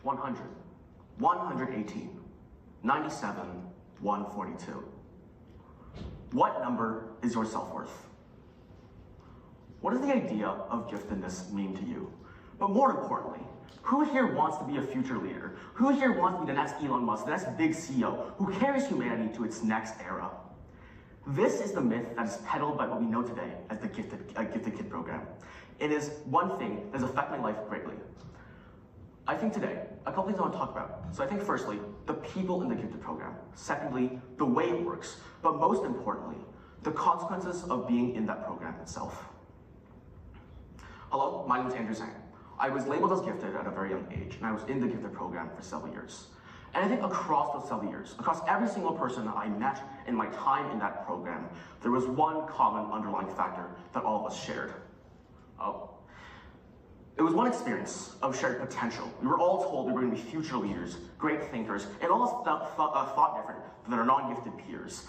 100, 118, 97, 142. What number is your self-worth? What does the idea of giftedness mean to you? But more importantly, who here wants to be a future leader? Who here wants to be the next Elon Musk, the next big CEO, who carries humanity to its next era? This is the myth that is peddled by what we know today as the Gifted Kid program. It is one thing that has affected my life greatly. I think today, a couple things I want to talk about. So I think firstly, the people in the Gifted program. Secondly, the way it works. But most importantly, the consequences of being in that program itself. Hello, my name is Andrew Zhang. I was labeled as gifted at a very young age, and I was in the Gifted program for several years. And I think across those several years, across every single person that I met in my time in that program, there was one common underlying factor that all of us shared. It was one experience of shared potential. We were all told we were going to be future leaders, great thinkers, and all of us thought different than our non-gifted peers.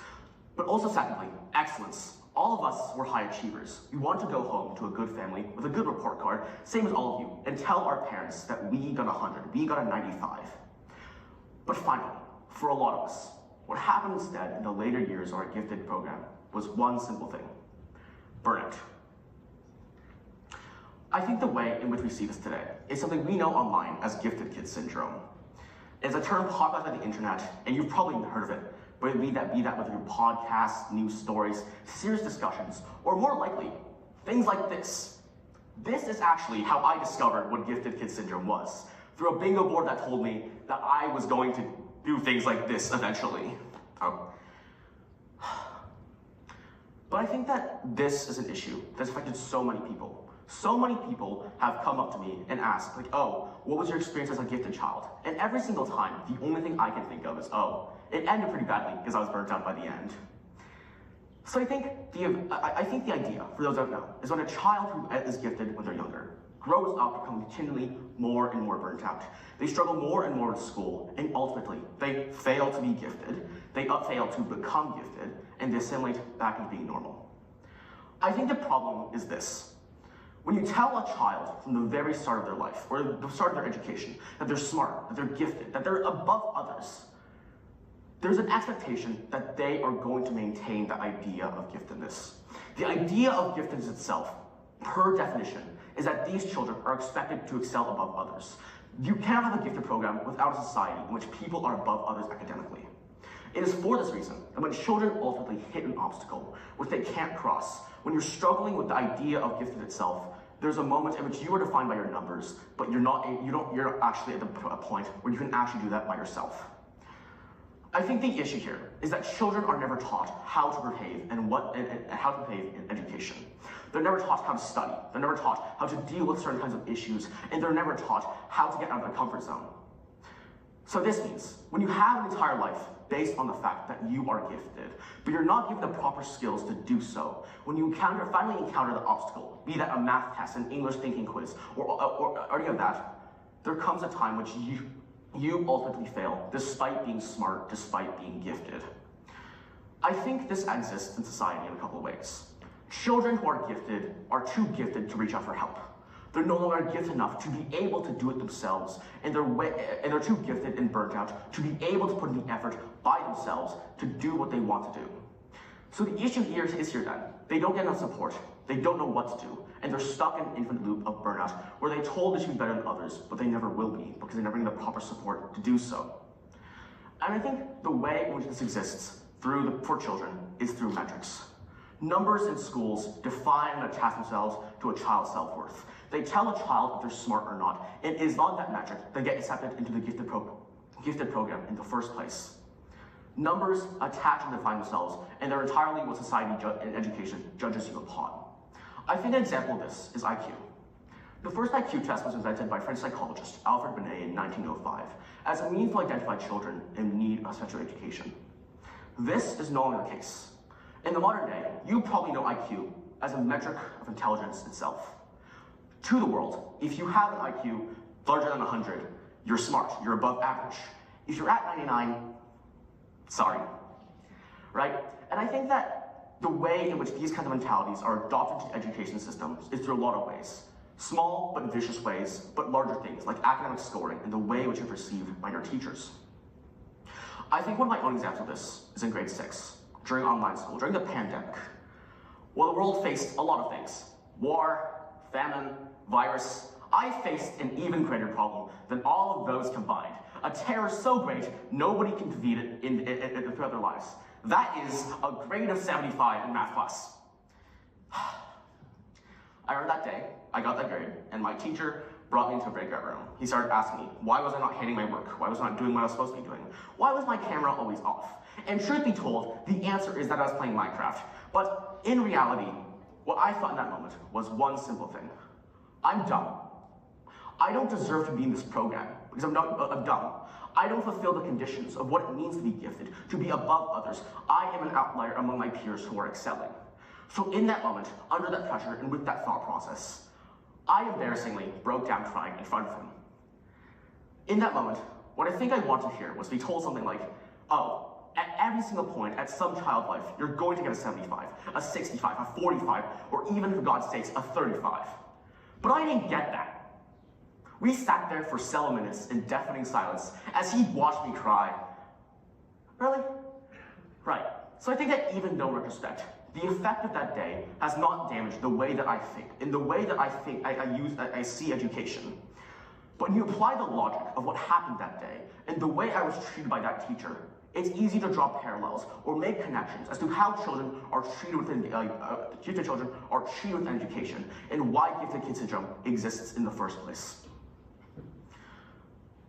But also secondly, excellence. All of us were high achievers. We want to go home to a good family with a good report card, same as all of you, and tell our parents that we got 100, we got a 95. But finally, for a lot of us, what happened instead in the later years of our Gifted program was one simple thing: burnout. I think the way in which we see this today is something we know online as Gifted Kid Syndrome. It's a term popularized by the internet, and you've probably heard of it, but be that with your podcasts, news stories, serious discussions, or more likely, things like this. This is actually how I discovered what Gifted Kid Syndrome was, through a bingo board that told me that I was going to do things like this eventually. But I think that this is an issue that's affected so many people. So many people have come up to me and asked, like, oh, what was your experience as a gifted child? And every single time, the only thing I can think of is, oh, it ended pretty badly because I was burnt out by the end. So I think the idea, for those that don't know, is when a child who is gifted when they're younger grows up to become continually more and more burnt out. They struggle more and more with school, and ultimately, they fail to be gifted, they fail to become gifted, and they assimilate back into being normal. I think the problem is this. When you tell a child from the very start of their life, or the start of their education, that they're smart, that they're gifted, that they're above others, there's an expectation that they are going to maintain the idea of giftedness. The idea of giftedness itself, per definition, is that these children are expected to excel above others. You cannot have a gifted program without a society in which people are above others academically. It is for this reason that when children ultimately hit an obstacle which they can't cross, when you're struggling with the idea of gifted itself, there's a moment in which you are defined by your numbers, but you're actually at a point where you can actually do that by yourself. I think the issue here is that children are never taught how to behave and how to behave in education. They're never taught how to study. They're never taught how to deal with certain kinds of issues, and they're never taught how to get out of their comfort zone. So this means when you have an entire life based on the fact that you are gifted, but you're not given the proper skills to do so, when you finally encounter the obstacle, be that a math test, an English thinking quiz, or any of that, there comes a time which you ultimately fail, despite being smart, despite being gifted. I think this exists in society in a couple of ways. Children who are gifted are too gifted to reach out for help. They're no longer gifted enough to be able to do it themselves, and they're too gifted and burnt out to be able to put in the effort by themselves to do what they want to do. So the issue here is that they don't get enough support, they don't know what to do, and they're stuck in an infinite loop of burnout where they're told they should be better than others, but they never will be because they never get the proper support to do so. And I think the way in which this exists for children is through metrics. Numbers in schools define and attach themselves to a child's self-worth. They tell a child if they're smart or not. It is on that metric they get accepted into the gifted program in the first place. Numbers attach and define themselves, and they're entirely what society and education judges you upon. I think an example of this is IQ. The first IQ test was invented by French psychologist Alfred Binet in 1905 as a means to identify children in need of special education. This is no longer the case. In the modern day, you probably know IQ as a metric of intelligence itself. To the world, if you have an IQ larger than 100, you're smart, you're above average. If you're at 99, sorry, right? And I think that the way in which these kinds of mentalities are adopted into education systems is through a lot of ways. Small but vicious ways, but larger things like academic scoring and the way which you're perceived by your teachers. I think one of my own examples of this is in grade 6, during online school, during the pandemic. Well, the world faced a lot of things. War, famine, virus. I faced an even greater problem than all of those combined. A terror so great, nobody can defeat it throughout their lives. That is a grade of 75 in math class. I remember that day, I got that grade, and my teacher brought me into a breakout room. He started asking me, why was I not handing my work? Why was I not doing what I was supposed to be doing? Why was my camera always off? And truth be told, the answer is that I was playing Minecraft. But in reality, what I thought in that moment was one simple thing. I'm dumb. I don't deserve to be in this program because I'm dumb. I don't fulfill the conditions of what it means to be gifted, to be above others. I am an outlier among my peers who are excelling. So in that moment, under that pressure and with that thought process, I embarrassingly broke down crying in front of him. In that moment, what I think I wanted to hear was to be told something like, oh, at every single point, at some child life, you're going to get a 75, a 65, a 45, or even, for God's sakes, a 35. But I didn't get that. We sat there for several minutes in deafening silence as he watched me cry. Really? Right. So I think that even though in retrospect, the effect of that day has not damaged the way that I think, in the way that I see education. But when you apply the logic of what happened that day, and the way I was treated by that teacher, it's easy to draw parallels or make connections as to how children are treated within gifted children are treated within education, and why gifted kid syndrome exists in the first place.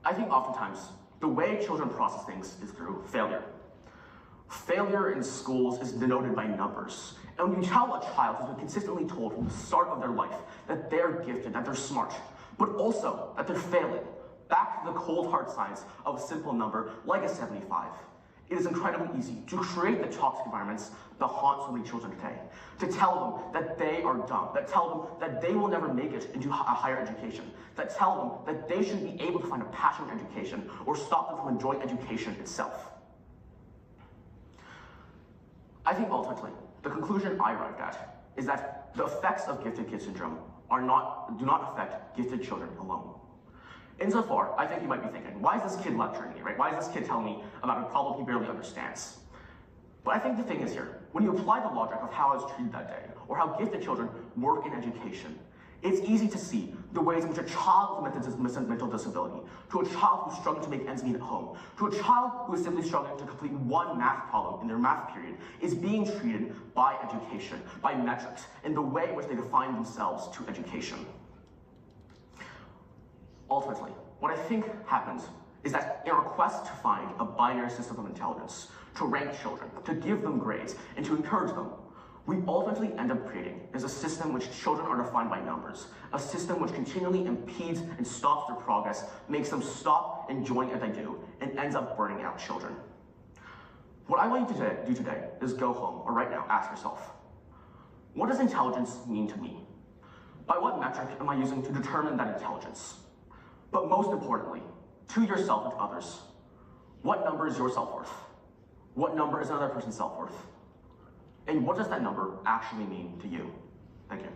I think oftentimes the way children process things is through failure. Failure in schools is denoted by numbers. And when you tell a child who's been consistently told from the start of their life that they're gifted, that they're smart, but also that they're failing, back to the cold hard science of a simple number like a 75, it is incredibly easy to create the toxic environments that haunt so many children today. To tell them that they are dumb, that tell them that they will never make it into a higher education, that tell them that they should be able to find a passion in education or stop them from enjoying education itself. I think ultimately, the conclusion I arrived at is that the effects of gifted kid syndrome do not affect gifted children alone. Insofar, I think you might be thinking, why is this kid lecturing me, right? Why is this kid telling me about a problem he barely understands? But I think the thing is here, when you apply the logic of how I was treated that day, or how gifted children work in education, it's easy to see the ways in which a child with mental disability, to a child who's struggling to make ends meet at home, to a child who is simply struggling to complete one math problem in their math period, is being treated by education, by metrics, in the way in which they define themselves to education. Ultimately, what I think happens is that in our quest to find a binary system of intelligence, to rank children, to give them grades, and to encourage them, we ultimately end up creating is a system in which children are defined by numbers, a system which continually impedes and stops their progress, makes them stop enjoying what they do, and ends up burning out children. What I want you to do today is go home, or right now, ask yourself, what does intelligence mean to me? By what metric am I using to determine that intelligence? But most importantly, to yourself and to others, what number is your self-worth? What number is another person's self-worth? And what does that number actually mean to you? Thank you.